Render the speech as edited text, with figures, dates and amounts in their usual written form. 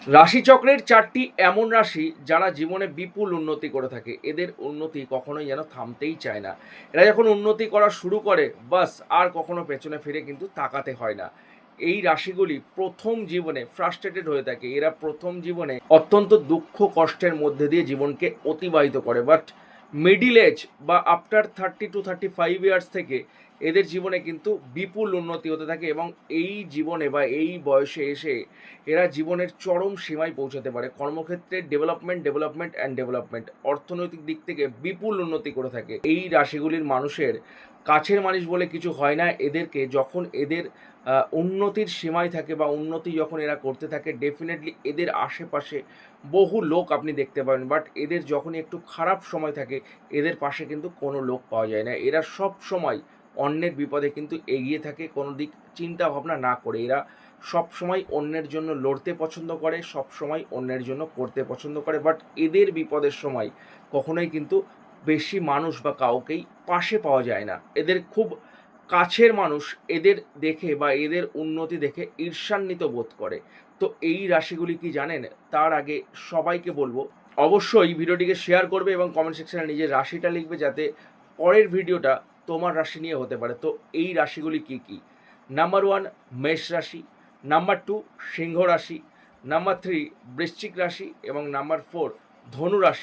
রাশিচক্রের ৪টি এমন রাশি যারা জীবনে বিপুল উন্নতি করে থাকে। এদের উন্নতি কখনোই যেন থামতেই চায় না। এরা যখন উন্নতি করা শুরু করে বাস আর কখনো পেছনে ফিরে কিন্তু তাকাতে হয় না। এই রাশিগুলি ১ম জীবনে ফ্রাস্ট্রেটেড হয়ে থাকে। এরা ১ম জীবনে অত্যন্ত দুঃখ কষ্টের মধ্যে দিয়ে জীবনকে অতিবাহিত করে। বাট মিডল এজ বা আফটার 30 to 35 ইয়ার্স থেকে এদের জীবনে কিন্তু বিপুল উন্নতি হতে থাকে এবং এই জীবনে বা এই বয়সে এসে এরা জীবনের চরম সীমায় পৌঁছাতে পারে। কর্মক্ষেত্রে ডেভেলপমেন্ট অ্যান্ড ডেভেলপমেন্ট। অর্থনৈতিক দিক থেকে বিপুল উন্নতি করে থাকে। এই রাশিগুলির মানুষের কাছের মানুষ বলে কিছু হয় না। এদেরকে যখন এদের উন্নতির সীমায় থাকে বা উন্নতি যখন এরা করতে থাকে ডেফিনেটলি এদের আশেপাশে বহু লোক আপনি দেখতে পাবেন। বাট এদের যখনই একটু খারাপ সময় থাকে এদের পাশে কিন্তু কোনো লোক পাওয়া যায় না। এরা সবসময় অন্যের বিপদে কিন্তু এগিয়ে থাকে কোনো দিক চিন্তা ভাবনা না করে। এরা সবসময় অন্যের জন্য লড়তে পছন্দ করে, সবসময় অন্যের জন্য করতে পছন্দ করে। বাট এদের বিপদের সময় কখনোই কিন্তু বেশি মানুষ বা কাউকেই পাশে পাওয়া যায় না। এদের খুব কাছের মানুষ এদের দেখে বা এদের উন্নতি দেখে ঈর্ষান্বিত বোধ করে। তো এই রাশিগুলি কি জানেন? তার আগে সবাইকে বলবো অবশ্যই ভিডিওটিকে শেয়ার করবে এবং কমেন্ট সেকশনে নিজের রাশিটা লিখবে যাতে পরের ভিডিওটা তোমার রাশি নিয়ে হতে পারে। তো এই রাশিগুলি কি কি? নাম্বার 1 মেষ রাশি, নাম্বার 2 সিংহ রাশি, নাম্বার 3 বৃশ্চিক রাশি এবং নাম্বার 4 ধনু রাশি।